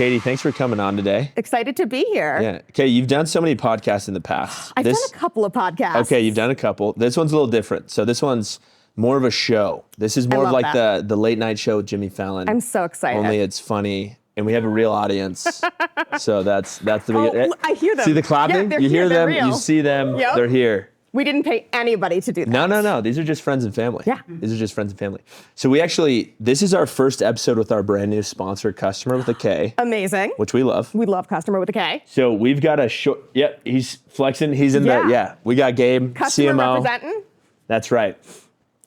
Cati, thanks for coming on today. Excited to be here. Yeah. Okay, you've done so many podcasts in the past. I've done a couple of podcasts. Okay, you've done a couple. This one's a little different. So this one's more of a show. This is more of like the late night show with Jimmy Fallon. I'm so excited. Only it's funny, and we have a real audience. So that's the big. I hear them. See the clapping? Yeah, you hear them. Real. You see them. Yep. They're here. We didn't pay anybody to do that. No. These are just friends and family. Yeah. These are just friends and family. So this is our first episode with our brand new sponsor, Customer with a K. Amazing. Which we love. We love Customer with a K. So we've got a short, he's flexing. He's in we got Gabe, Customer CMO. representing. That's right.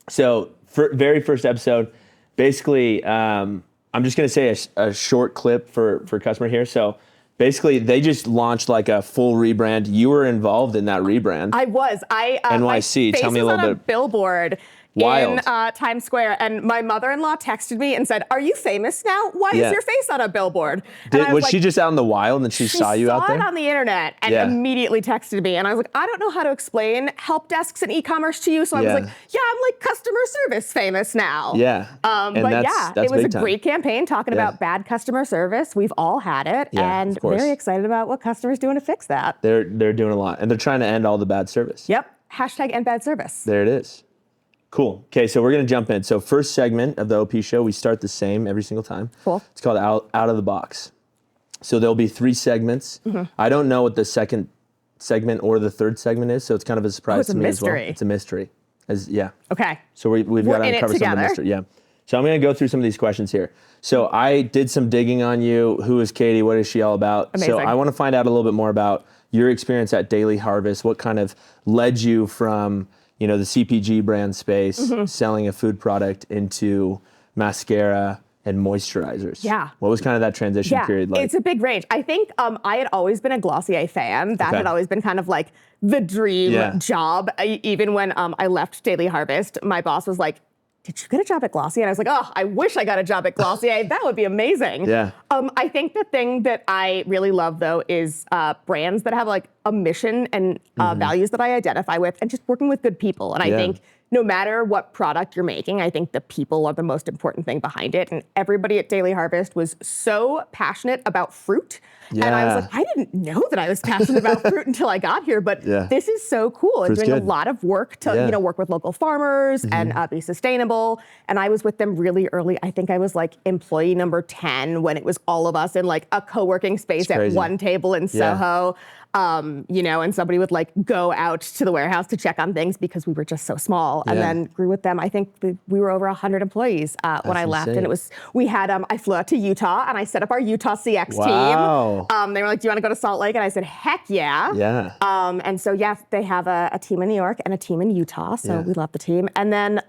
So very first episode, basically, I'm just going to say a short clip for Customer here. So basically, they just launched like a full rebrand. You were involved in that rebrand. I was. NYC, tell me a little bit. On a billboard Wild. in Times Square, and my mother-in-law texted me and said, "Are you famous now? Why is your face on a billboard?" Was she just out in the wild and she saw you out there? She saw it on the internet and immediately texted me, and I was like, "I don't know how to explain help desks and e-commerce to you," so I was like, "Yeah, I'm like customer service famous now." Yeah. It was a great campaign talking about bad customer service. We've all had it, and very excited about what customers doing to fix that. They're doing a lot, and they're trying to end all the bad service. Yep. #end bad service. There it is. Cool. Okay, so we're going to jump in. So first segment of the OP show, we start the same every single time. Cool. It's called Out of the Box. So there'll be 3 segments. Mm-hmm. I don't know what the second segment or the third segment is, so it's kind of a surprise to me as well. It's a mystery. Okay. So we've got to uncover some of the mystery. Yeah. So I'm going to go through some of these questions here. So I did some digging on you. Who is Cati? What is she all about? Amazing. So I want to find out a little bit more about your experience at Daily Harvest. What kind of led you from the CPG brand space, selling a food product into mascara and moisturizers. Yeah. What was kind of that transition period like? It's a big range. I think I had always been a Glossier fan. That had always been kind of like the dream job. Even when I left Daily Harvest, my boss was like, "Did you get a job at Glossier?" And I was like, "Oh, I wish I got a job at Glossier. That would be amazing." Yeah. I think the thing that I really love, though, is brands that have like a mission and values that I identify with, and just working with good people. And I think no matter what product you're making, I think the people are the most important thing behind it. And everybody at Daily Harvest was so passionate about fruit. Yeah. And I was like, I didn't know that I was passionate about fruit until I got here, but this is so cool. And doing a lot of work to work with local farmers and be sustainable. And I was with them really early. I think I was like employee number 10 when it was all of us in like a co-working space at one table in Soho. And somebody would like go out to the warehouse to check on things because we were just so small, and then grew with them. I think we were over 100 employees when I left, and I flew out to Utah and I set up our Utah CX team. They were like, "Do you want to go to Salt Lake?" And I said, "Heck yeah." Yeah. And so they have a team in New York and a team in Utah, so we love the team. And then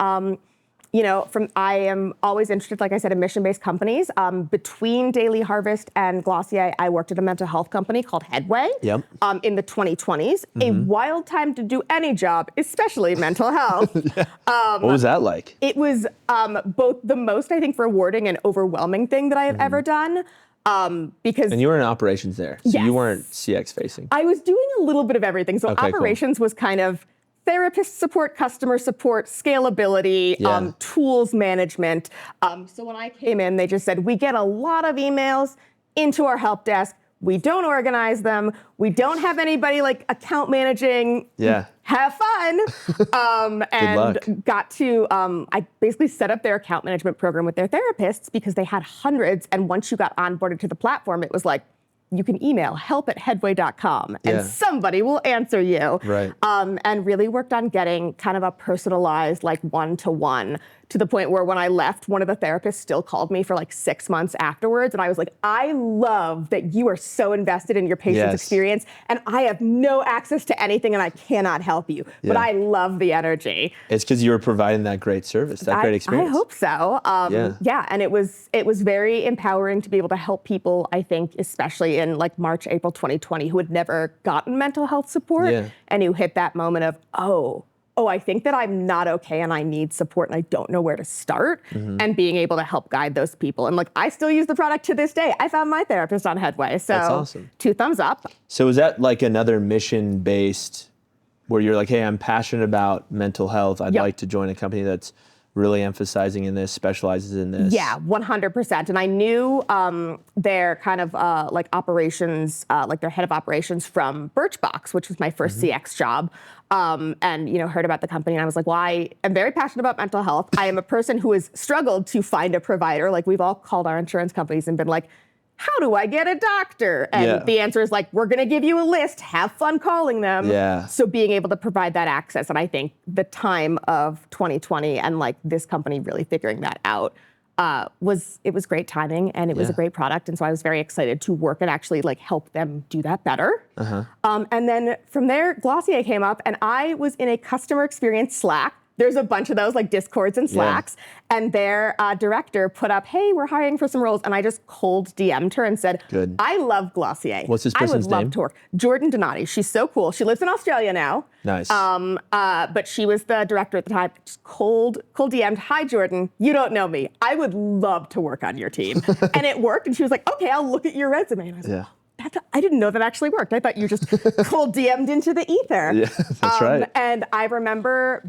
I am always interested, like I said, in mission-based companies. Between Daily Harvest and Glossier, I worked at a mental health company called Headway in the 2020s. A wild time to do any job, especially mental health. What was that like? It was both the most, I think, rewarding and overwhelming thing that I have ever done. Because and you were in operations there, so you weren't CX facing. I was doing a little bit of everything. So operations was kind of therapist support, customer support, scalability, tools management. So when I came in, they just said, "We get a lot of emails into our help desk. We don't organize them. We don't have anybody like account managing. Have fun." And got to, I basically set up their account management program with their therapists because they had hundreds. And once you got onboarded to the platform, it was like, you can email help@headway.com and somebody will answer you. Right. And really worked on getting kind of a personalized, like one-to-one, to the point where when I left, one of the therapists still called me for like 6 months afterwards. And I was like, "I love that you are so invested in your patient's experience, and I have no access to anything and I cannot help you. But I love the energy." It's because you were providing that great service, that great experience. I hope so. And it was very empowering to be able to help people, I think, especially in like March, April 2020, who had never gotten mental health support and who hit that moment of, oh, I think that I'm not okay and I need support and I don't know where to start, and being able to help guide those people. And like, I still use the product to this day. I found my therapist on Headway. So that's awesome. 2 thumbs up. So is that like another mission-based where you're like, "Hey, I'm passionate about mental health. I'd like to join a company that's really emphasizing in this, specializes in this. Yeah, 100%. And I knew their kind of like operations, like their head of operations from Birchbox, which was my first CX job. And, you know, heard about the company and I was like, well, I am very passionate about mental health. I am a person who has struggled to find a provider. Like we've all called our insurance companies and been like, how do I get a doctor? And the answer is like, we're going to give you a list. Have fun calling them. Yeah. So being able to provide that access. And I think the time of 2020 and like this company really figuring that out was great timing and it was a great product. And so I was very excited to work and actually like help them do that better. And then from there, Glossier came up and I was in a customer experience Slack. There's a bunch of those like Discords and Slacks. And their director put up, hey, we're hiring for some roles. And I just cold DM'd her and said, I love Glossier. What's this person's name? I would love to work. Jordan Donati. She's so cool. She lives in Australia now. Nice. But she was the director at the time. Just cold DM'd, hi, Jordan. You don't know me. I would love to work on your team. And it worked. And she was like, okay, I'll look at your resume. And I was like, I didn't know that actually worked. I thought you just cold DM'd into the ether. Yeah, that's right. And I remember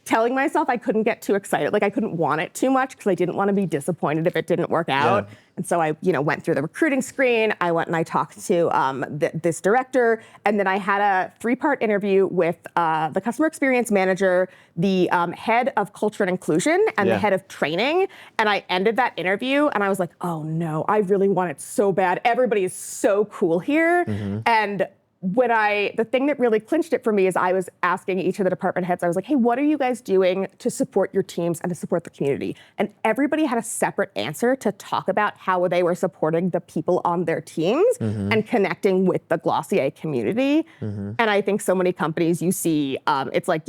telling myself I couldn't get too excited. Like I couldn't want it too much because I didn't want to be disappointed if it didn't work out. And so I, went through the recruiting screen. I went and I talked to this director, and then I had a 3-part interview with the customer experience manager, the head of culture and inclusion, and the head of training. And I ended that interview, and I was like, oh no, I really want it so bad. Everybody is so cool here, and the thing that really clinched it for me is I was asking each of the department heads, I was like, hey, what are you guys doing to support your teams and to support the community? And everybody had a separate answer to talk about how they were supporting the people on their teams and connecting with the Glossier community. And I think so many companies you see, it's like,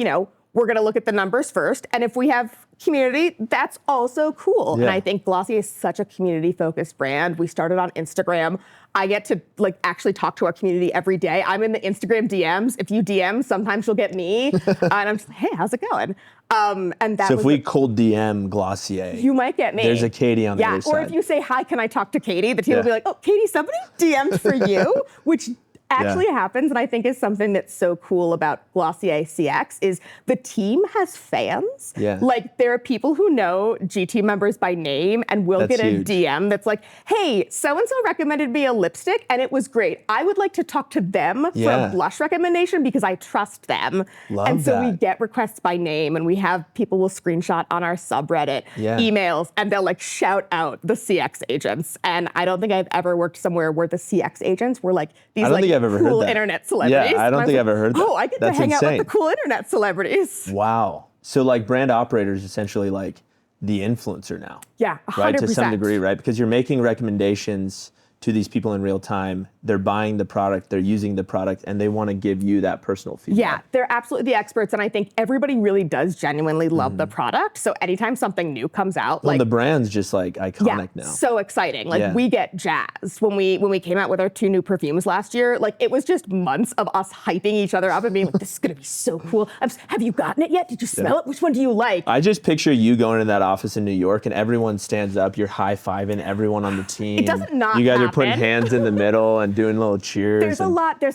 we're going to look at the numbers first. And if we have community, that's also cool. And I think Glossier is such a community-focused brand. We started on Instagram. I get to actually talk to our community every day. I'm in the Instagram DMs. If you DM, sometimes you'll get me. And I'm just like, hey, how's it going? And that so if we cold DM Glossier, you might get me. There's a Cati on the other side. Or if you say, hi, can I talk to Cati? The team will be like, oh, Cati, somebody DM'd for you, which actually happens, and I think is something that's so cool about Glossier CX is the team has fans. Like there are people who know GT members by name and will get a DM that's like, hey, so-and-so recommended me a lipstick and it was great. I would like to talk to them for a blush recommendation because I trust them. And so we get requests by name and we have people will screenshot on our subreddit emails and they'll like shout out the CX agents. And I don't think I've ever worked somewhere where the CX agents were like these I've ever cool heard that. internet celebrities. Yeah, I don't think I've ever heard that. Oh, I get to hang out with the cool internet celebrities. Wow. So like brand operators essentially like the influencer now. Yeah, 100%. Right, to some degree, right? Because you're making recommendations to these people in real time. They're buying the product, they're using the product, and they want to give you that personal feedback. Yeah, they're absolutely the experts, and I think everybody really does genuinely love the product. So anytime something new comes out, the brand's just like iconic now. So exciting. Like we get jazzed when we came out with our 2 new perfumes last year. Like it was just months of us hyping each other up and being like, "This is gonna be so cool. Have you gotten it yet? Did you smell it? Which one do you like?" I just picture you going in that office in New York, and everyone stands up. You're high-fiving everyone on the team. It doesn't not. You guys happen. are putting hands in the middle and doing little cheers. There's a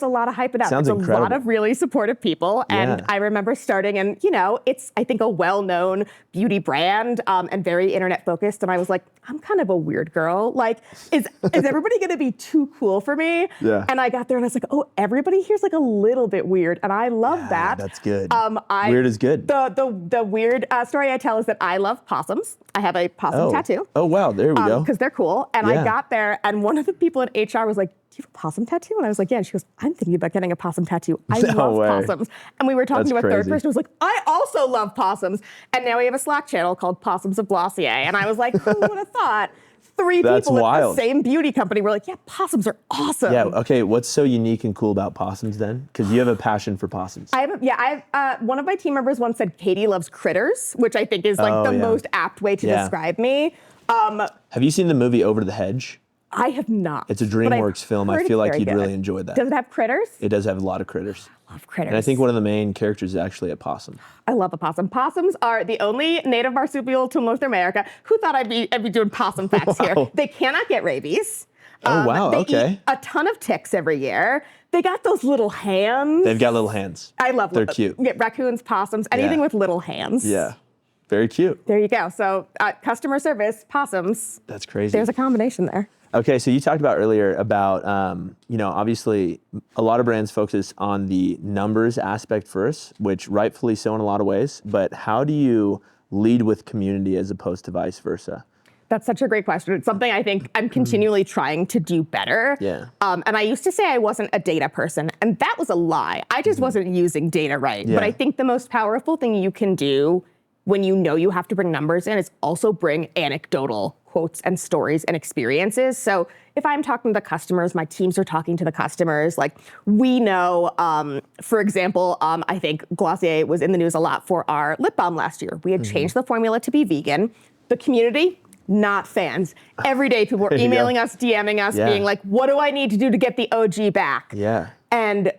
lot of hype about it. Sounds There's incredible. a lot of really supportive people. And I remember starting and, it's, I think, a well-known beauty brand and very internet focused. And I was like, I'm kind of a weird girl. Like, is everybody going to be too cool for me? And I got there and I was like, oh, everybody here's like a little bit weird. And I love that. That's good. Weird is good. The weird story I tell is that I love possums. I have a possum tattoo. Oh, wow. There we go. Because they're cool. And I got there and one of the people in HR was like, do you have a possum tattoo? And I was like, yeah. And she goes, I'm thinking about getting a possum tattoo. I love possums. And we were talking to a third person who was like, I also love possums. And now we have a Slack channel called Possums of Glossier. And I was like, who would have thought? 3 people at the same beauty company were like, yeah, possums are awesome. Yeah, okay, what's so unique and cool about possums then? Because you have a passion for possums. One of my team members once said Cati loves critters, which I think is like the most apt way to describe me. Have you seen the movie Over the Hedge? I have not. It's a DreamWorks film. I feel like you'd really enjoy that. Does it have critters? It does have a lot of critters. I love critters. And I think one of the main characters is actually a possum. I love a possum. Possums are the only native marsupial to North America. Who thought I'd be doing possum facts here? They cannot get rabies. Oh, wow, they eat a ton of ticks every year. They got those little hands. They've got little hands. I love They're cute. Yeah, raccoons, possums, anything with little hands. Yeah. Very cute. There you go. So customer service, Possums. That's crazy. There's a combination there. Okay, so you talked about earlier about, obviously a lot of brands focus on the numbers aspect first, which rightfully so in a lot of ways, but how do you lead with community as opposed to vice versa? That's such a great question. It's something I think I'm continually trying to do better. Yeah. And I used to say I wasn't a data person, and that was a lie. I just wasn't using data right. Yeah. But I think the most powerful thing you can do when you know you have to bring numbers in is also bring anecdotal quotes and stories and experiences. So if I'm talking to the customers, my teams are talking to the customers, like we know, for example, I think Glossier was in the news a lot for our lip balm last year. We had changed the formula to be vegan. The community, not fans. Every day people were emailing us, DMing us, being like, what do I need to do to get the OG back? Yeah. And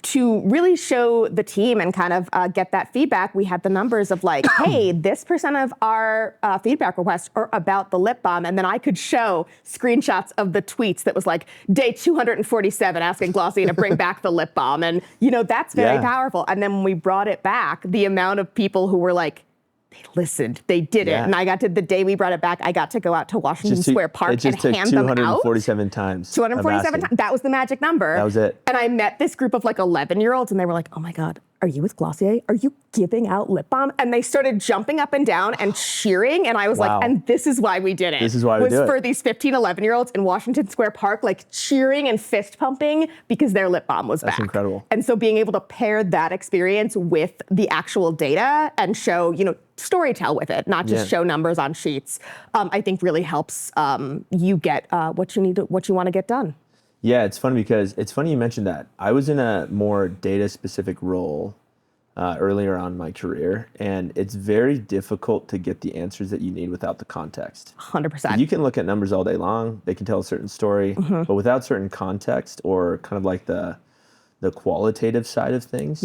to really show the team and kind of get that feedback, we had the numbers of like, hey, this % of our feedback requests are about the lip balm. And then I could show screenshots of the tweets that was like, day 247 asking Glossier to bring back the lip balm. And, that's very powerful. And then when we brought it back, the amount of people who were like, they listened, they did it. And I got to, the day we brought it back, I got to go out to Washington Square Park and hand them out. 247 times. 247 times. That was the magic number. That was it. And I met this group of like 11-year-olds and they were like, oh my God, are you with Glossier? Are you giving out lip balm? And they started jumping up and down and cheering. And I was like, and this is why we did it. This is why we did it. Was for these 15, 11-year-olds in Washington Square Park, like cheering and fist pumping because their lip balm was back. That's incredible. And so being able to pair that experience with the actual data and show, storytell with it, not just show numbers on sheets, I think really helps you get what you want to get done. Yeah, it's funny because it's funny you mentioned that. I was in a more data-specific role earlier on in my career, and it's very difficult to get the answers that you need without the context. 100%. You can look at numbers all day long. They can tell a certain story, but without certain context or kind of like the qualitative side of things,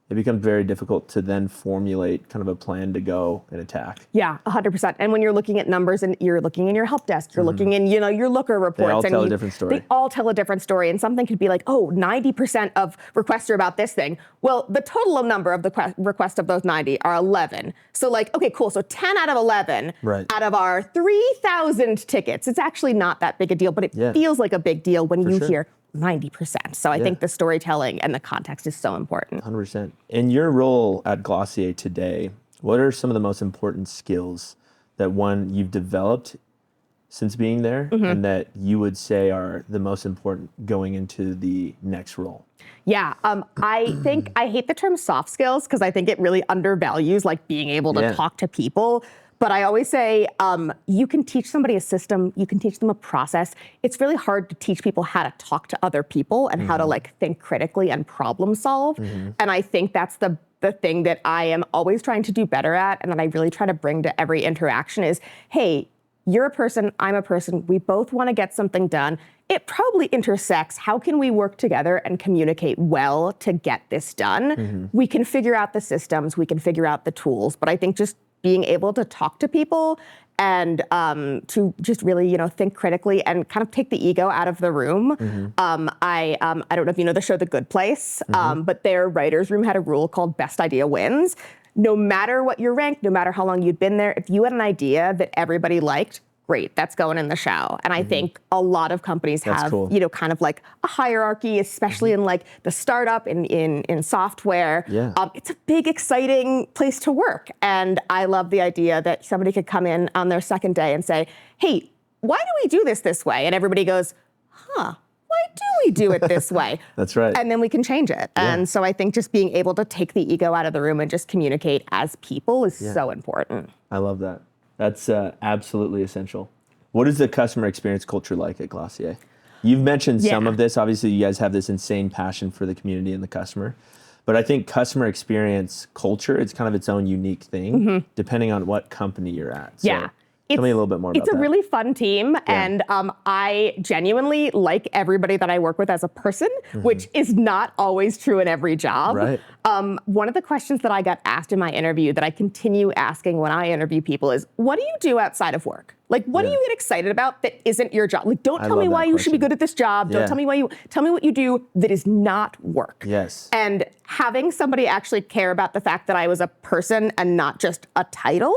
it becomes very difficult to then formulate kind of a plan to go and attack. Yeah, 100%. And when you're looking at numbers and you're looking in your help desk, you're looking in, your looker reports. They all tell a different story. They all tell a different story. And something could be like, 90% of requests are about this thing. Well, the total number of the requests of those 90 are 11. So like, okay, cool. So 10 out of 11 out of our 3,000 tickets. It's actually not that big a deal, but it feels like a big deal when you hear 90%. So I think the storytelling and the context is so important. 100%. In your role at Glossier today, what are some of the most important skills that you've developed since being there and that you would say are the most important going into the next role? Yeah, I think I hate the term soft skills because I think it really undervalues like being able to talk to people. But I always say, you can teach somebody a system, you can teach them a process. It's really hard to teach people how to talk to other people and how to like think critically and problem solve. And I think that's the thing that I am always trying to do better at and that I really try to bring to every interaction is, hey, you're a person, I'm a person, we both want to get something done. It probably intersects. How can we work together and communicate well to get this done? We can figure out the systems, we can figure out the tools, but I think just being able to talk to people and to just really, think critically and kind of take the ego out of the room. I don't know if you know the show The Good Place, but their writer's room had a rule called Best Idea Wins. No matter what your rank, no matter how long you'd been there, if you had an idea that everybody liked, great, that's going in the show. And I think a lot of companies have, kind of like a hierarchy, especially in like the startup in software. It's a big, exciting place to work. And I love the idea that somebody could come in on their second day and say, hey, why do we do this way? And everybody goes, why do we do it this way? That's right. And then we can change it. And so I think just being able to take the ego out of the room and just communicate as people is so important. I love that. That's absolutely essential. What is the customer experience culture like at Glossier? You've mentioned some of this. Obviously, you guys have this insane passion for the community and the customer. But I think customer experience culture, it's kind of its own unique thing, depending on what company you're at. So Tell me a little bit more about that. It's a really fun team, and I genuinely like everybody that I work with as a person, which is not always true in every job. Right. One of the questions that I got asked in my interview that I continue asking when I interview people is, what do you do outside of work? Like, what do you get excited about that isn't your job? Like, don't tell me why you should be good at this job. Don't tell me tell me what you do that is not work. Yes. And having somebody actually care about the fact that I was a person and not just a title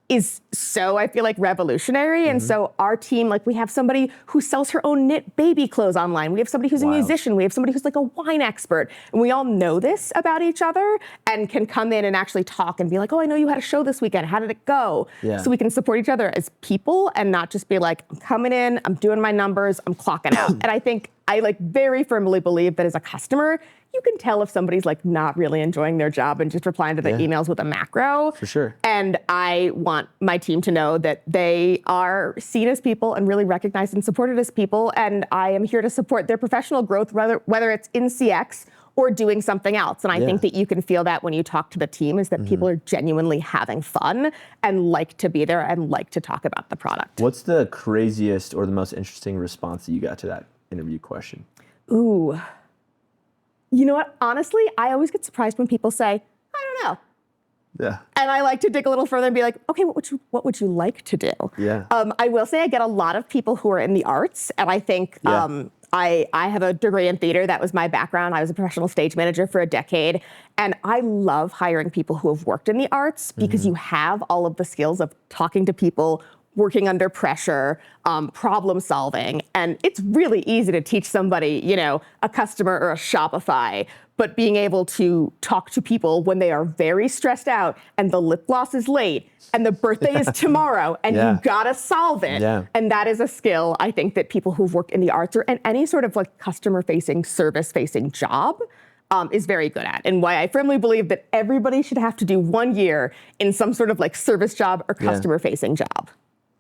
is so, I feel like, revolutionary. And so our team, like, we have somebody who sells her own knit baby clothes online. We have somebody who's a musician. We have somebody who's like a wine expert. And we all know this about each other and can come in and actually talk and be like, oh, I know you had a show this weekend. How did it go? So we can support each other as people and not just be like, I'm coming in, I'm doing my numbers, I'm clocking out. And I think I like very firmly believe that as a customer, you can tell if somebody's like not really enjoying their job and just replying to the emails with a macro. For sure. And I want my team to know that they are seen as people and really recognized and supported as people. And I am here to support their professional growth, whether it's in CX or doing something else. And I think that you can feel that when you talk to the team, is that people are genuinely having fun and like to be there and like to talk about the product. What's the craziest or the most interesting response that you got to that interview question? Ooh. You know what? Honestly, I always get surprised when people say, I don't know. Yeah. And I like to dig a little further and be like, okay, what would you like to do? Yeah. I will say I get a lot of people who are in the arts, and I think I have a degree in theater. That was my background. I was a professional stage manager for a decade, and I love hiring people who have worked in the arts because you have all of the skills of talking to people, working under pressure, problem solving. And it's really easy to teach somebody, you know, a customer or a Shopify, but being able to talk to people when they are very stressed out and the lip gloss is late and the birthday is tomorrow and you gotta solve it. And that is a skill I think that people who've worked in the arts or in any sort of like customer facing, service facing job is very good at, and why I firmly believe that everybody should have to do 1 year in some sort of like service job or customer facing job.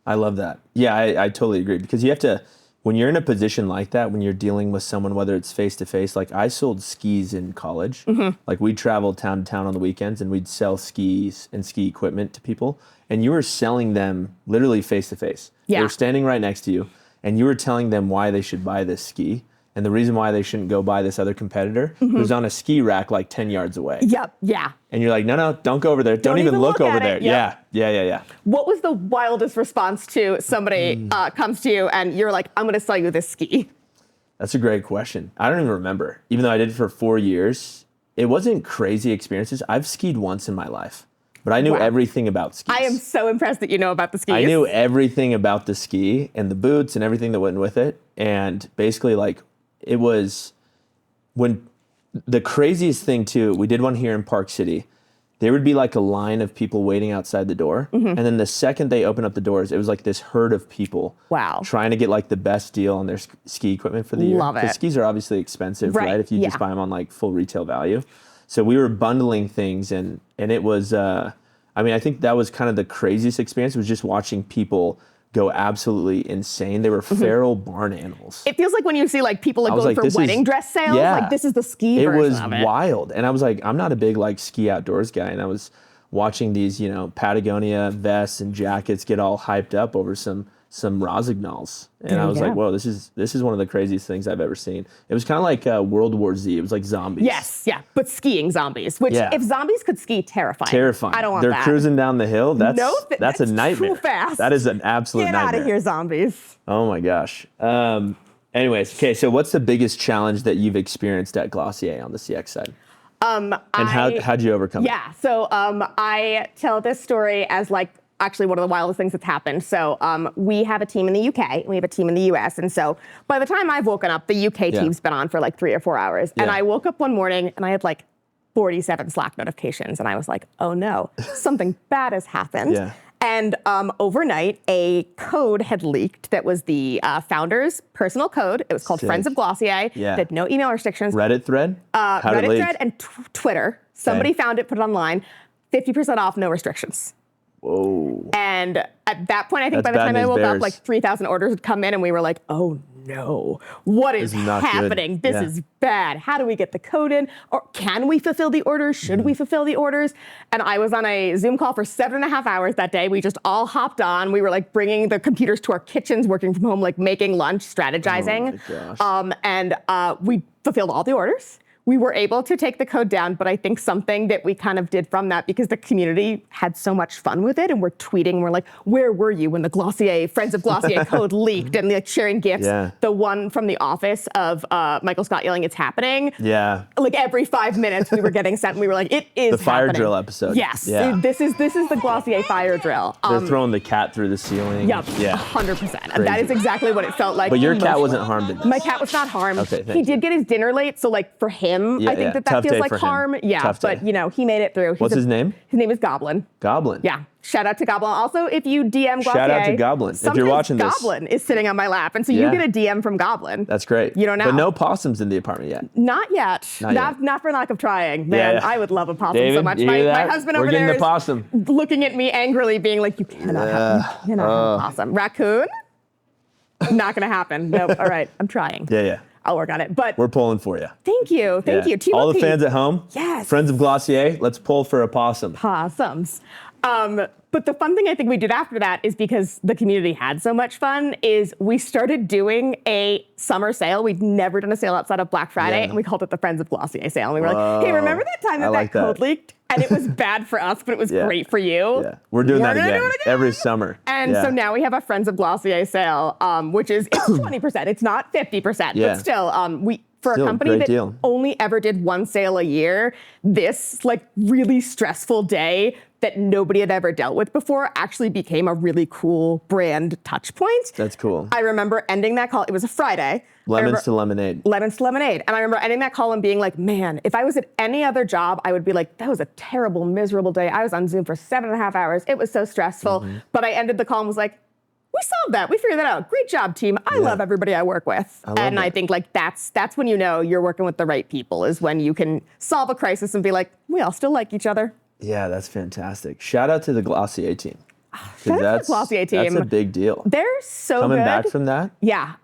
I love that. Yeah, I totally agree, because you have to, when you're in a position like that, when you're dealing with someone, whether it's face to face, like I sold skis in college. Like we'd travel town to town on the weekends and we'd sell skis and ski equipment to people. And you were selling them literally face to face. They were standing right next to you and you were telling them why they should buy this ski and the reason why they shouldn't go buy this other competitor who's on a ski rack like 10 yards away. And you're like, no, don't go over there. Don't even look over there. Yeah. What was the wildest response to somebody comes to you and you're like, I'm going to sell you this ski? That's a great question. I don't even remember. Even though I did it for 4 years, it wasn't crazy experiences. I've skied once in my life, but I knew everything about skis. I am so impressed that you know about the skis. I knew everything about the ski and the boots and everything that went with it. And basically, like, it was when the craziest thing too, we did one here in Park City. There would be like a line of people waiting outside the door. And then the second they opened up the doors, it was like this herd of people trying to get like the best deal on their ski equipment for the year. Love it. Because skis are obviously expensive, right? If you just buy them on like full retail value. So we were bundling things and it was, I mean, I think that was kind of the craziest experience, was just watching people go absolutely insane. They were feral barn animals. It feels like when you see like people like going for wedding dress sales, like this is the ski version of it. It was wild. And I was like, I'm not a big like ski outdoors guy. And I was watching these, you know, Patagonia vests and jackets get all hyped up over some Rosignol's. And I was like, whoa, this is one of the craziest things I've ever seen. It was kind of like World War Z. It was like zombies. Yes, but skiing zombies, which if zombies could ski, terrifying. I don't want that. They're cruising down the hill. That's a nightmare. Too fast. That is an absolute nightmare. Get out of here, zombies. Oh my gosh. Anyways, okay, so what's the biggest challenge that you've experienced at Glossier on the CX side? And how'd you overcome it? Yeah, so I tell this story as like actually one of the wildest things that's happened. So we have a team in the UK and we have a team in the US. And so by the time I've woken up, the UK team's been on for like 3 or 4 hours. And I woke up one morning and I had like 47 Slack notifications. And I was like, oh no, something bad has happened. And overnight, a code had leaked that was the founder's personal code. It was called Friends of Glossier. That had no email restrictions. Reddit thread? Reddit thread and Twitter. Somebody found it, put it online. 50% off, no restrictions. Whoa. And at that point, I think by the time I woke up, like 3,000 orders had come in and we were like, oh no, what is happening? This is bad. How do we get the code in? Or can we fulfill the orders? Should we fulfill the orders? And I was on a Zoom call for 7.5 hours that day. We just all hopped on. We were like bringing the computers to our kitchens, working from home, like making lunch, strategizing. Oh my gosh. And we fulfilled all the orders. We were able to take the code down, but I think something that we kind of did from that, because the community had so much fun with it, and we're tweeting, we're like, where were you when the Glossier, Friends of Glossier code leaked, and like sharing GIFs. Yeah. The one from The Office of Michael Scott yelling, it's happening. Yeah. Like every 5 minutes we were getting sent, and we were like, it is the fire happening. drill episode. Yes. Yeah. This is the Glossier fire drill. They're throwing the cat through the ceiling. Yep. Yeah. 100%. And that is exactly what it felt like. But your cat wasn't harmed in this. My cat was not harmed. Okay, he did get his dinner late, so like for him, I think that feels like harm. Yeah, Tough but day. you know, he made it through. What's his name? His name is Goblin. Goblin. Yeah. Shout out to Goblin. Also, if you DM Glossier, shout out to Goblin. If you're watching this, Goblin is sitting on my lap, and so you get a DM from Goblin. That's great. You don't know. But no possums in the apartment yet. Not yet. Not for lack of trying. Man, I would love a possum David, so much. You My that? husband We're over getting there the possum. is looking at me angrily, being like, "You cannot have a possum. Raccoon? Not gonna happen. Nope. All right, I'm trying. Yeah. I'll work on it. But we're pulling for you. Thank you. Thank you. All the fans at home, yes. Friends of Glossier, let's pull for a possum. Possums. But the fun thing I think we did after that is, because the community had so much fun, is we started doing a summer sale. We'd never done a sale outside of Black Friday, and we called it the Friends of Glossier sale. And we were like, hey, remember that time that code leaked? And it was bad for us, but it was great for you. Yeah, we're doing that again every summer. And so now we have a Friends of Glossier sale, which is it's 20%. It's not 50%, but still, for a company that only ever did one sale a year, this like really stressful day that nobody had ever dealt with before actually became a really cool brand touch point. That's cool. I remember ending that call. It was a Friday. Lemons to lemonade. Lemons to lemonade. And I remember ending that call and being like, man, if I was at any other job, I would be like, that was a terrible, miserable day. I was on Zoom for 7.5 hours. It was so stressful. But I ended the call and was like, we solved that. We figured that out. Great job, team. I love everybody I work with. I think like that's when you know you're working with the right people, is when you can solve a crisis and be like, we all still like each other. Yeah, that's fantastic. Shout out to the Glossier team. Shout out to the Glossier team. That's a big deal. They're so Coming good. back from that? Yeah.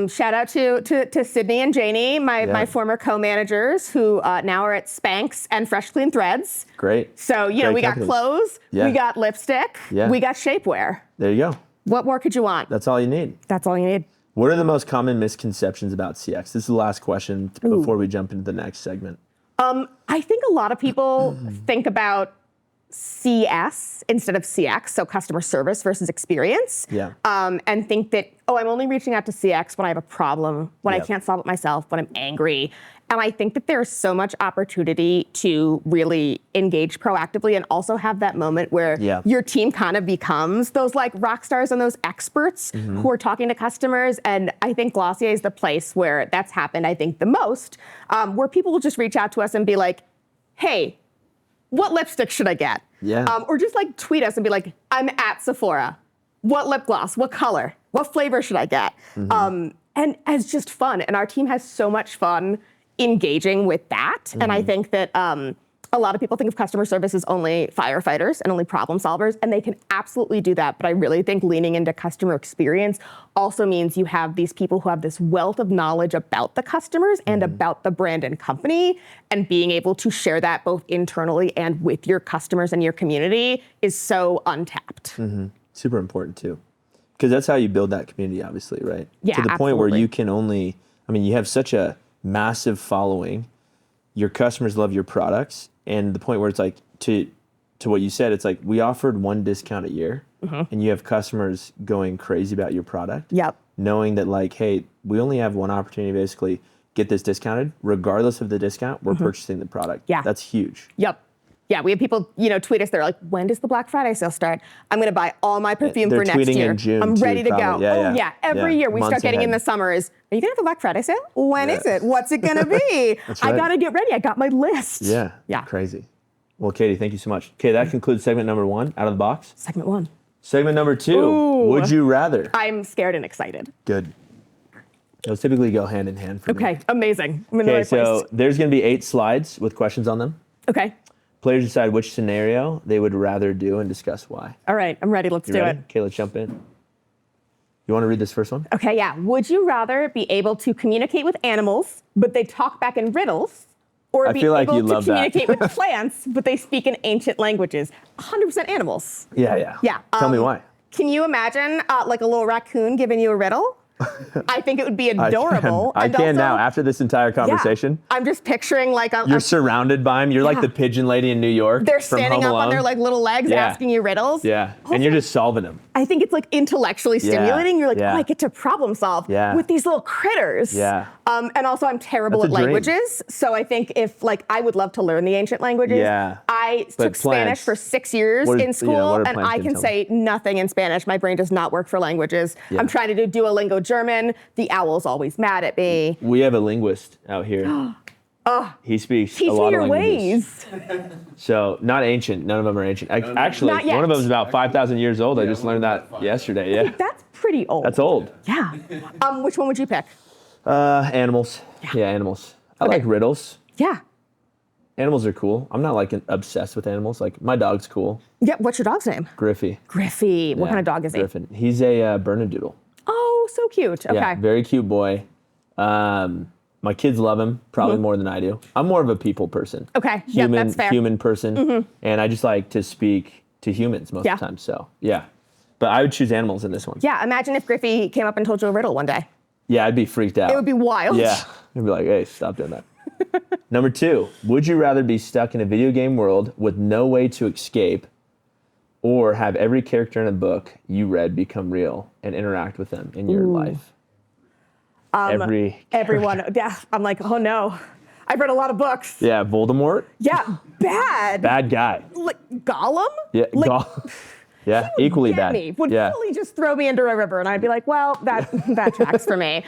Shout out to Sydney and Janie, my former co-managers, who now are at Spanx and Fresh Clean Threads. Great. So, you know, we got clothes, we got lipstick, we got shapewear. There you go. What more could you want? That's all you need. That's all you need. What are the most common misconceptions about CX? This is the last question before we jump into the next segment. I think a lot of people think about CS instead of CX, so customer service versus experience, and think that, I'm only reaching out to CX when I have a problem, when I can't solve it myself, when I'm angry. And I think that there's so much opportunity to really engage proactively and also have that moment where your team kind of becomes those like rock stars and those experts who are talking to customers. And I think Glossier is the place where that's happened, I think, the most, where people will just reach out to us and be like, hey, what lipstick should I get? Or just like tweet us and be like, I'm at Sephora. What lip gloss? What color? What flavor should I get? And it's just fun. And our team has so much fun engaging with that. And I think that a lot of people think of customer service as only firefighters and only problem solvers, and they can absolutely do that. But I really think leaning into customer experience also means you have these people who have this wealth of knowledge about the customers and about the brand and company, and being able to share that both internally and with your customers and your community is so untapped. Super important too. Because that's how you build that community, obviously, right? Yeah, to the point where you can only, you have such a massive following, your customers love your products, and the point where it's like, to what you said, it's like we offered one discount a year, and you have customers going crazy about your product, knowing that like, hey, we only have one opportunity to basically get this discounted. Regardless of the discount, we're purchasing the product. That's huge. Yeah, we have people, tweet us. They're like, when does the Black Friday sale start? I'm going to buy all my perfume for next year. In June I'm ready to go. Every year we Months start getting ahead. in the summers. Are you going to have a Black Friday sale? When is it? What's it going to be? I got to get ready. I got my list. Yeah. Crazy. Well, Katie, thank you so much. Okay, that concludes segment number 1, out of the box. Segment 1. Segment number 2, would you rather? I'm scared and excited. Good. Those typically go hand in hand for me. Okay, amazing. I'm in the right place. There's going to be 8 slides with questions on them. Okay. Players decide which scenario they would rather do and discuss why. All right, I'm ready. Let's do it. Okay, let's jump in. You want to read this first one? Okay, yeah. Would you rather be able to communicate with animals, but they talk back in riddles, or I be feel like able you to love that. communicate with plants, but they speak in ancient languages? 100% animals. Yeah. Yeah. Tell me why. Can you imagine like a little raccoon giving you a riddle? I think it would be adorable. I can now, after this entire conversation. Yeah, I'm just picturing like you're surrounded by them. You're like the pigeon lady in New York. They're from standing Home up Alone. on their like little legs asking you riddles. Yeah, and you're just solving them. I think it's like intellectually stimulating. You're like, oh, I get to problem solve with these little critters. Yeah. And also I'm terrible at languages. So I think if like, I would love to learn the ancient languages. Yeah. I took Spanish for 6 years in school and I can say nothing in Spanish. My brain does not work for languages. Yeah. I'm trying to do Duolingo German. The owl's always mad at me. We have a linguist out here. He speaks a lot of languages. So not ancient. None of them are ancient. Actually, one of them is about 5,000 years old. I just learned that yesterday. Yeah. That's pretty old. That's old. Yeah. Which one would you pick? Animals. Yeah, animals. I like riddles. Yeah. Animals are cool. I'm not like obsessed with animals. Like my dog's cool. Yeah. What's your dog's name? Griffey. Griffey. What kind of dog is he? Griffin. He's a Bernedoodle. Oh, so cute. Okay. Yeah, very cute boy. My kids love him probably more than I do. I'm more of a people person. Okay. Yeah, that's fair. Human person. And I just like to speak to humans most of the time. So yeah. But I would choose animals in this one. Yeah. Imagine if Griffey came up and told you a riddle one day. Yeah, I'd be freaked out. It would be wild. Yeah. I'd be like, hey, stop doing that. Number 2, would you rather be stuck in a video game world with no way to escape, or have every character in a book you read become real and interact with them in your life? Everyone. Yeah. I'm like, oh no. I've read a lot of books. Yeah, Voldemort. Yeah, bad. Bad guy. Like Gollum? Yeah, like, yeah, equally bad. Would fully just throw me into a river, and I'd be like, well, that tracks for me.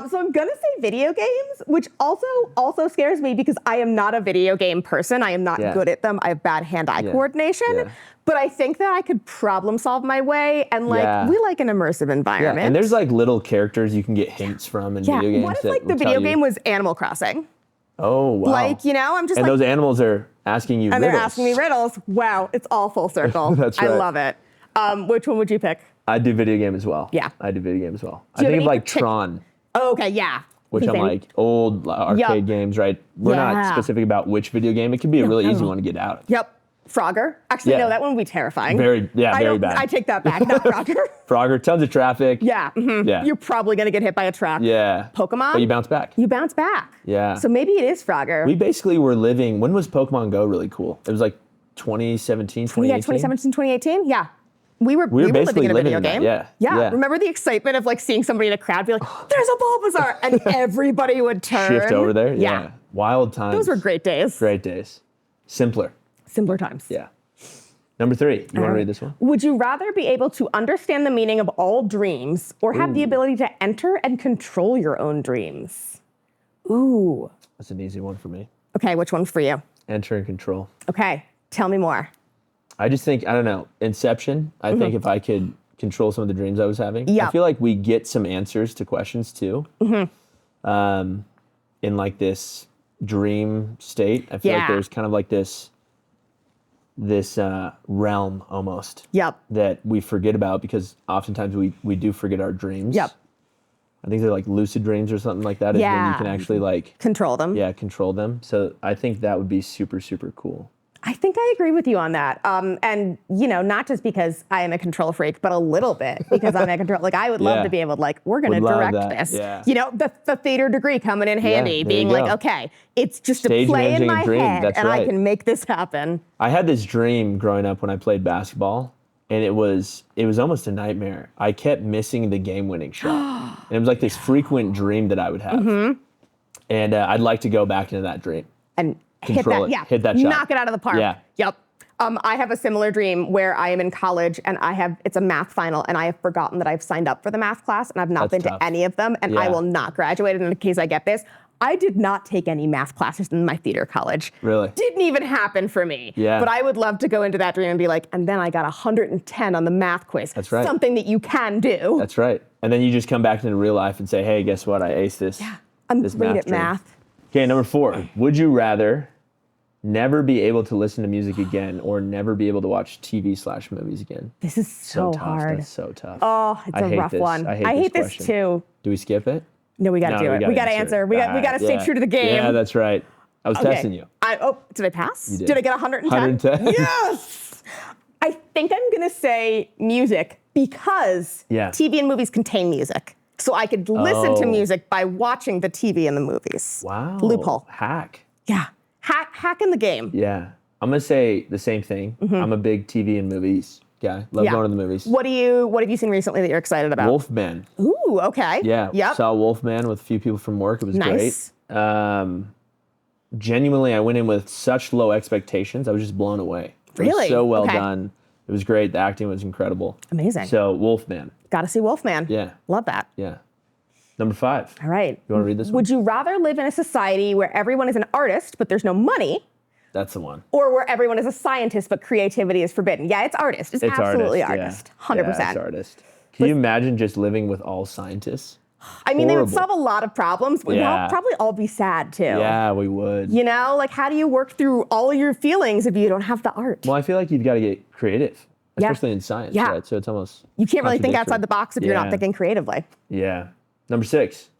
So I'm gonna say video games, which also scares me because I am not a video game person. I am not good at them. I have bad hand-eye coordination. Yeah. But I think that I could problem solve my way, and like we like an immersive environment. Yeah. And there's like little characters you can get hints from in video games. What if like the video game was Animal Crossing? Oh, wow. Like, I'm just and those animals are asking you riddles. And they're asking me riddles. Wow, it's all full circle. That's right. I love it. Which one would you pick? I'd do video game as well. Yeah. I'd do video game as well. I think of like Tron. Oh, okay, yeah. Which I'm like, old arcade games, right? We're not specific about which video game. It could be a really easy one to get out of. Yep. Frogger. Actually, no, that one would be terrifying. Very bad. I take that back. Not Frogger. Frogger, tons of traffic. Yeah. Yeah. You're probably going to get hit by a truck. Yeah. Pokemon. But you bounce back. Yeah. So maybe it is Frogger. We basically were living, when was Pokemon Go really cool? It was like 2017, 2018? Yeah, 2017, 2018. Yeah. We were basically living in a video game. Yeah. Remember the excitement of like seeing somebody in a crowd be like, there's a Bulbasaur, and everybody would turn. Shift over there. Yeah. Wild times. Those were great days. Great days. Simpler times. Yeah. Number 3, you want to read this one? Would you rather be able to understand the meaning of all dreams, or have the ability to enter and control your own dreams? Ooh. That's an easy one for me. Okay, which one's for you? Enter and control. Okay, tell me more. I just think, I don't know, Inception. I think if I could control some of the dreams I was having, I feel like we get some answers to questions too. In like this dream state. I feel like there's kind of like this realm almost that we forget about, because oftentimes we do forget our dreams. I think they're like lucid dreams or something like that. Is when you can actually like control them. Yeah, control them. So I think that would be super, super cool. I think I agree with you on that. And, not just because I am a control freak, but a little bit because I'm a control. Like, I would love to be able to, like, we're going to direct this. Yeah. The theater degree coming in handy, being like, okay, it's just Stage a play in my head, That's and right. I can make this happen. I had this dream growing up when I played basketball, and it was almost a nightmare. I kept missing the game-winning shot. And it was like this frequent dream that I would have. And I'd like to go back into that dream. And Control hit that shot. Knock it out of the park. Yeah. Yep. I have a similar dream where I am in college and it's a math final, and I have forgotten that I've signed up for the math class, and I've not been to any of them, and I will not graduate. And in case I get this, I did not take any math classes in my theater college. Really? Didn't even happen for me. Yeah. But I would love to go into that dream and be like, and then I got 110 on the math quiz. That's right. Something that you can do. That's right. And then you just come back into real life and say, hey, guess what? I aced this. Yeah. I'm great at math. Okay, number 4. Would you rather never be able to listen to music again, or never be able to watch TV/movies again. This is so tough. hard. That's so tough. Oh, it's a rough one. I hate this too. Do we skip it? No, we got to do it. We got to answer. We got to stay true to the game. Yeah, that's right. I was testing you. Did I pass? You did. Did I get 110? 110. Yes. I think I'm going to say music because TV and movies contain music. So I could listen to music by watching the TV and the movies. Wow. Loophole. Hack. Yeah. Hack in the game. Yeah. I'm going to say the same thing. I'm a big TV and movies guy. Love going to the movies. What have you seen recently that you're excited about? Wolfman. Ooh, okay. Yeah. Yep. Saw Wolfman with a few people from work. It was nice. Great. Genuinely, I went in with such low expectations. I was just blown away. Really? It was so well done. It was great. The acting was incredible. Amazing. So Wolfman. Got to see Wolfman. Yeah. Love that. Yeah. Number 5. All right. You want to read this one? Would you rather live in a society where everyone is an artist, but there's no money? That's the one. Or where everyone is a scientist, but creativity is forbidden? Yeah, it's artist. It's absolutely artist. 100%. Yeah, it's artist. Can you imagine just living with all scientists? I mean, they would solve a lot of problems. We'd probably all be sad too. Yeah, we would. You know, like how do you work through all of your feelings if you don't have the art? Well, I feel like you've got to get creative, especially in science, right? So it's almost you can't really think outside the box if you're not thinking creatively. Yeah. Number 6.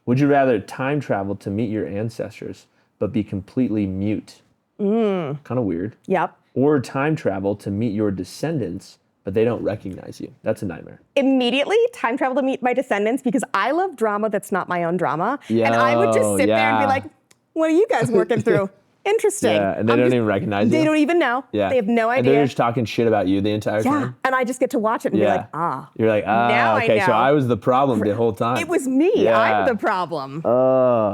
Would you rather time travel to meet your ancestors, but be completely mute? Kind of weird. Yep. Or time travel to meet your descendants, but they don't recognize you. That's a nightmare. Immediately time travel to meet my descendants because I love drama that's not my own drama. And I would just sit there and be like, what are you guys working through? Interesting. Yeah, and they don't even recognize you. They don't even know. Yeah. They have no idea. And they're just talking shit about you the entire time. Yeah, and I just get to watch it and be like, ah. You're like, now okay, I know. so I was the problem the whole time. It was me. Yeah. I'm the problem.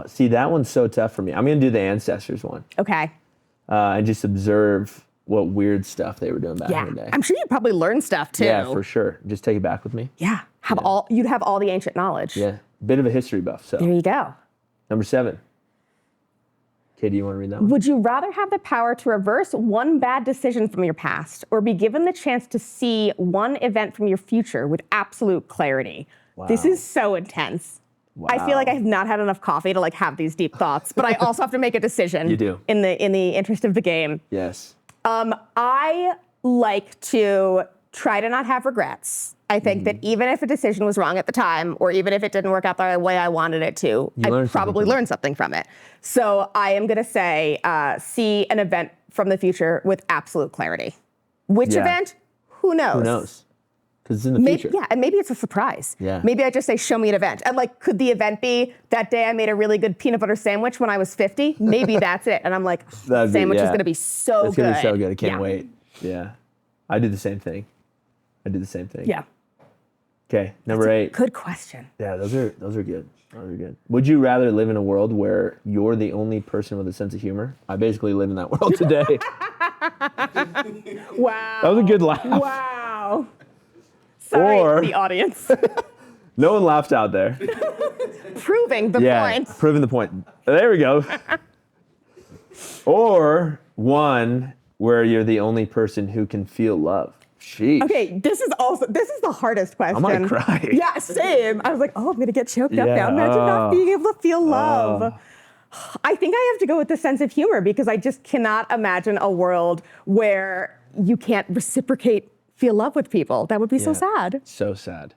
See, that one's so tough for me. I'm going to do the ancestors one. Okay. And just observe what weird stuff they were doing back in the day. I'm sure you probably learned stuff too. Yeah, for sure. Just take it back with me. Yeah. You'd have all the ancient knowledge. Yeah. Bit of a history buff. So there you go. Number 7. Katie, you want to read that one? Would you rather have the power to reverse one bad decision from your past or be given the chance to see one event from your future with absolute clarity? Wow. This is so intense. Wow. I feel like I have not had enough coffee to have these deep thoughts, but I also have to make a decision. You do. In the interest of the game. Yes. I like to try to not have regrets. I think that even if a decision was wrong at the time, or even if it didn't work out the way I wanted it to, I probably learned something from it. So I am going to say, see an event from the future with absolute clarity. Which event? Who knows? Who knows? Because it's in the future. Yeah, and maybe it's a surprise. Yeah. Maybe I just say, show me an event. And could the event be that day I made a really good peanut butter sandwich when I was 50? Maybe that's it. And I'm like, sandwich is going to be so good. It's going to be so good. I can't wait. Yeah. I do the same thing. Yeah. Okay, number 8. Good question. Yeah, those are good. Those are good. Would you rather live in a world where you're the only person with a sense of humor? I basically live in that world today. Wow. That was a good laugh. Wow. Sorry, the audience. No one laughed out there. Proving the point. Proving the point. There we go. Or one where you're the only person who can feel love. Sheesh. Okay, this is the hardest question. I'm gonna cry. Yeah, same. I was like, I'm gonna get choked up now. Imagine not being able to feel love. I think I have to go with the sense of humor because I just cannot imagine a world where you can't feel love with people. That would be so sad. So sad.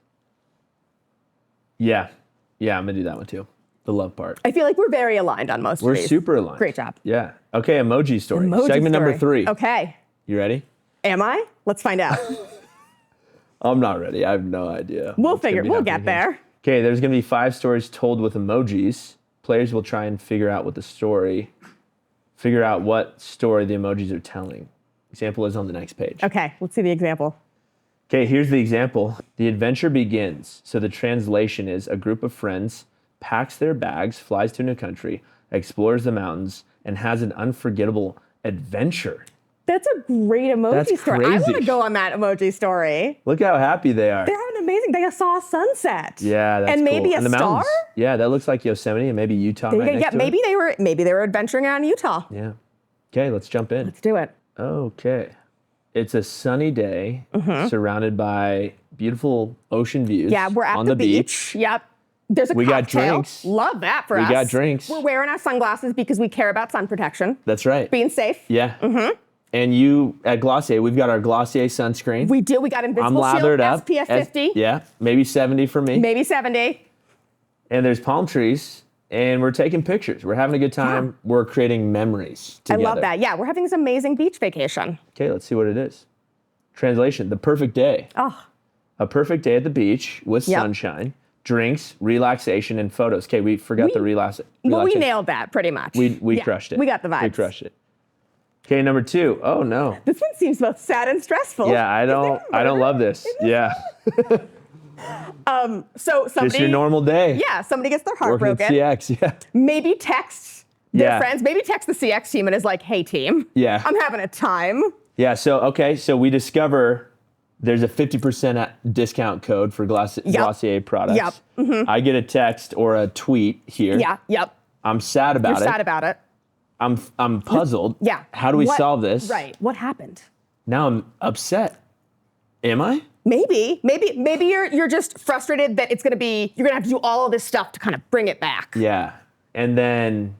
Yeah, I'm gonna do that one too. The love part. I feel like we're very aligned on most of these. We're super aligned. Great job. Yeah. Okay, emoji story. Segment number 3. Okay. You ready? Am I? Let's find out. I'm not ready. I have no idea. We'll get there. Okay, there's going to be 5 stories told with emojis. Players will try and figure out what story the emojis are telling. Example is on the next page. Okay, let's see the example. Okay, here's the example. The adventure begins. So the translation is a group of friends packs their bags, flies to a new country, explores the mountains, and has an unforgettable adventure. That's a great emoji story. Crazy. I want to go on that emoji story. Look how happy they are. They're having amazing. They saw a sunset. Yeah, that's and maybe cool. a the star. Mountains. Yeah, that looks like Yosemite and maybe Utah. Maybe they were adventuring around Utah. Yeah. Okay, let's jump in. Let's do it. Okay. It's a sunny day, surrounded by beautiful ocean views. Yeah, we're at on the beach. Yep. There's a we cocktail. got drinks. Love that for us. We got drinks. We're wearing our sunglasses because we care about sun protection. That's right. Being safe. Yeah. Mm-hmm. And you, at Glossier, we've got our Glossier sunscreen. We do. We got Invisible I'm lathered Shield, up. SPF 50. Yeah, maybe 70 for me. Maybe 70. And there's palm trees, and we're taking pictures. We're having a good time. Yeah. We're creating memories together. I love that. Yeah, we're having this amazing beach vacation. Okay, let's see what it is. Translation, the perfect day. Oh. A perfect day at the beach with sunshine, drinks, relaxation, and photos. Okay, we forgot the relaxation. Well, we nailed that pretty much. We crushed it. We got the vibes. We crushed it. Okay, number 2. Oh no. This one seems both sad and stressful. Yeah, I don't love this. Yeah. So somebody, just your normal day. Yeah, somebody gets their heart working broken. at CX, yeah. Maybe texts their friends. Maybe text the CX team and is like, "Hey team, I'm having a time." Yeah. So we discover there's a 50% discount code for Glossier products. Yep. Mm-hmm. I get a text or a tweet here. Yeah. Yep. I'm sad about You're it. sad about it. I'm puzzled. Yeah. How do we solve this? Right. What happened? Now I'm upset. Am I? Maybe you're just frustrated that you're gonna have to do all of this stuff to kind of bring it back. Yeah. And then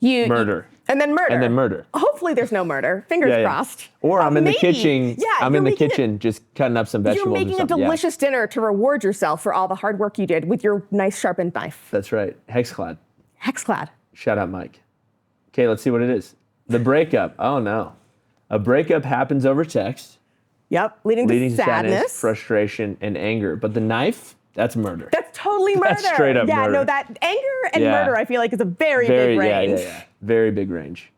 murder. And then murder. murder. Hopefully there's no murder. Fingers crossed. Or I'm in the kitchen. Yeah, I'm in the kitchen just cutting up some vegetables. You're making a delicious dinner to reward yourself for all the hard work you did with your nice sharpened knife. That's right. Hexclad. Shout out Mike. Okay, let's see what it is. The breakup. Oh no. A breakup happens over text. Yep, leading to sadness, frustration, and anger. But the knife, that's murder. That's totally murder. That's straight up murder. Yeah, no, that anger and murder, I feel like, is a very big range. Yeah. Very big range.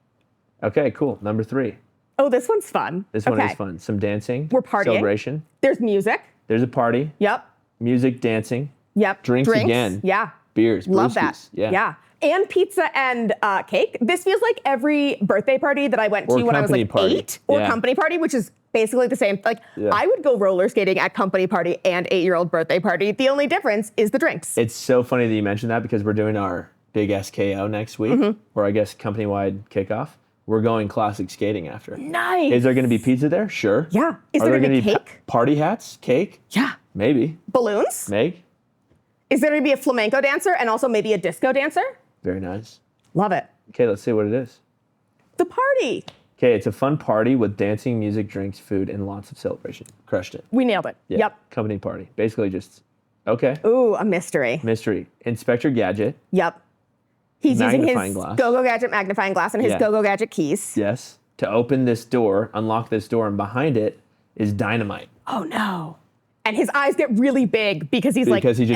Okay, cool. Number 3. Oh, this one's fun. This one is fun. Some dancing. We're partying. Celebration. There's music. There's a party. Yep. Music, dancing. Yep. Drinks again. Yeah. Beers. Love brewskis. that. Yeah. And pizza and cake. This feels like every birthday party that I went to when I was like 8, or company party, which is basically the same. Like, I would go roller skating at company party and 8-year-old birthday party. The only difference is the drinks. It's so funny that you mentioned that because we're doing our big SKO next week, or I guess company-wide kickoff. We're going classic skating after. Nice. Is there going to be pizza there? Sure. Yeah. Is there going to be cake? Party hats? Cake? Yeah. Maybe. Balloons? Meg? Is there going to be a flamenco dancer and also maybe a disco dancer? Very nice. Love it. Okay, let's see what it is. The party. Okay, it's a fun party with dancing, music, drinks, food, and lots of celebration. Crushed it. We nailed it. Yeah. Yep. Company party. Basically just, okay. Ooh, a mystery. Inspector Gadget. Yep. He's using his glass. Go-Go Gadget magnifying glass and his Go-Go Gadget keys. Yes. To open this door, unlock this door, and behind it is dynamite. Oh, no. And his eyes get really big because he just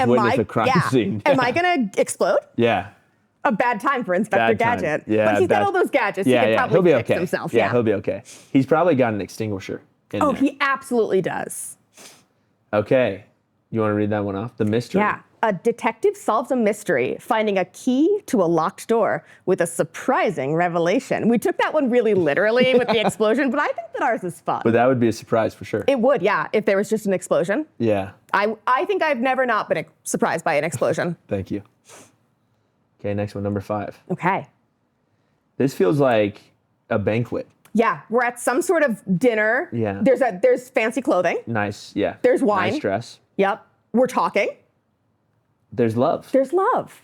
witnessed a crime scene. Am I going to explode? Yeah. A bad time for Inspector Gadget. Yeah, but he's got all those gadgets. He can probably fix himself. Yeah, he'll be okay. He's probably got an extinguisher in there. He absolutely does. Okay. You want to read that one off? The mystery. Yeah. A detective solves a mystery, finding a key to a locked door with a surprising revelation. We took that one really literally with the explosion, but I think that ours is fun. But that would be a surprise for sure. It would, yeah, if there was just an explosion. Yeah. I think I've never not been surprised by an explosion. Thank you. Okay, next one, number 5. Okay. This feels like a banquet. Yeah, we're at some sort of dinner. Yeah. There's fancy clothing. Nice, yeah. There's wine. Nice dress. Yep. We're talking. There's love. There's love.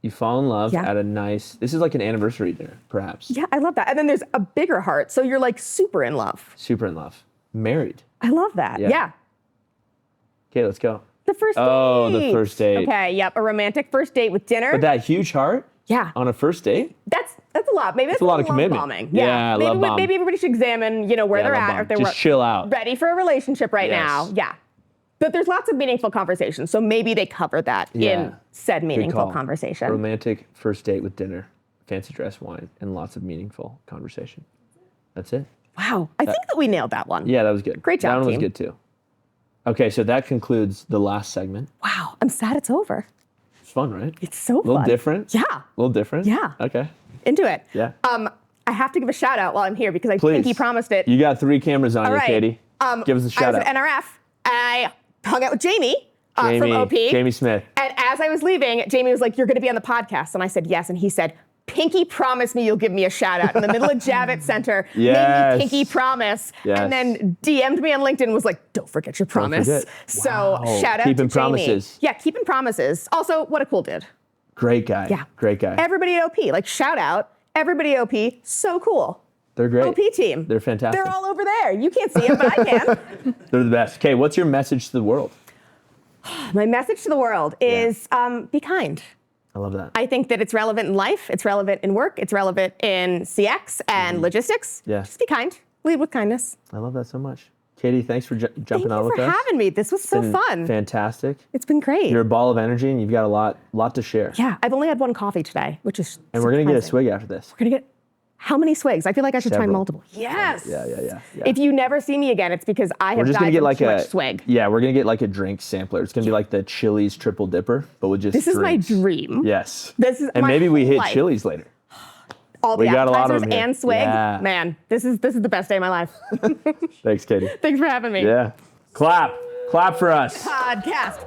You fall in love at a nice, this is like an anniversary dinner, perhaps. Yeah, I love that. And then there's a bigger heart, so you're like super in love. Super in love. Married. I love that. Yeah. Okay, let's go. The first date. Oh, the first date. Okay, yep, a romantic first date with dinner. But that huge heart? Yeah. On a first date? That's a lot. Maybe that's a lot of love commitment. Bombing. Yeah, love bomb. Maybe everybody should examine, where they're at, or if they're just chill out. Ready for a relationship right now. Yeah. But there's lots of meaningful conversations, so maybe they cover that in said meaningful conversation. Romantic first date with dinner, fancy dress, wine, and lots of meaningful conversation. That's it. Wow. I think that we nailed that one. Yeah, that was good. Great job, That one was team. good too. Okay, so that concludes the last segment. Wow. I'm sad it's over. It's fun, right? It's so fun. A little different? Yeah. A little different? Yeah. Okay. Into it. Yeah. I have to give a shout out while I'm here because I think he promised it. You got 3 cameras on you, right. Katie. Give us a shout out. I was at NRF. I hung out with Jamie from OP. Jamie Smith. And as I was leaving, Jamie was like, "You're going to be on the podcast." And I said, "Yes." And he said, pinky promise me you'll give me a shout out in the middle of Javits Center. Yes. Made me pinky promise. Yes. And then DM'd me on LinkedIn and was like, don't forget your promise. Wow. So shout out Keeping to Jamie. promises. Yeah, keeping promises. Also, what a cool dude. Great guy. Yeah. Great guy. Everybody at OP, like shout out, everybody at OP, so cool. They're great. OP team. They're fantastic. They're all over there. You can't see them, but I can. They're the best. Okay, what's your message to the world? My message to the world is be kind. I love that. I think that it's relevant in life, it's relevant in work, it's relevant in CX and logistics. Yeah. Just be kind. Lead with kindness. I love that so much. Katie, thanks for jumping on with us. Thank you for having me. This was so fun. Fantastic. It's been great. You're a ball of energy and you've got a lot to share. Yeah, I've only had one coffee today, which is And we're going to get a swig after this. We're going to get how many swigs? I feel like I should try Several. multiple. Yes. Yeah. If you never see me again, it's because I have died from too much swig. Yeah, we're going to get like a drink sampler. It's going to be like the Chili's triple dipper, but with just This is my drinks. dream. Yes. This is and my maybe we whole hit life. Chili's later. All We the got a lot of appetizers them here. and swig. Yeah. Man, this is the best day of my life. Thanks, Katie. Thanks for having me. Yeah. Clap for us. Podcast.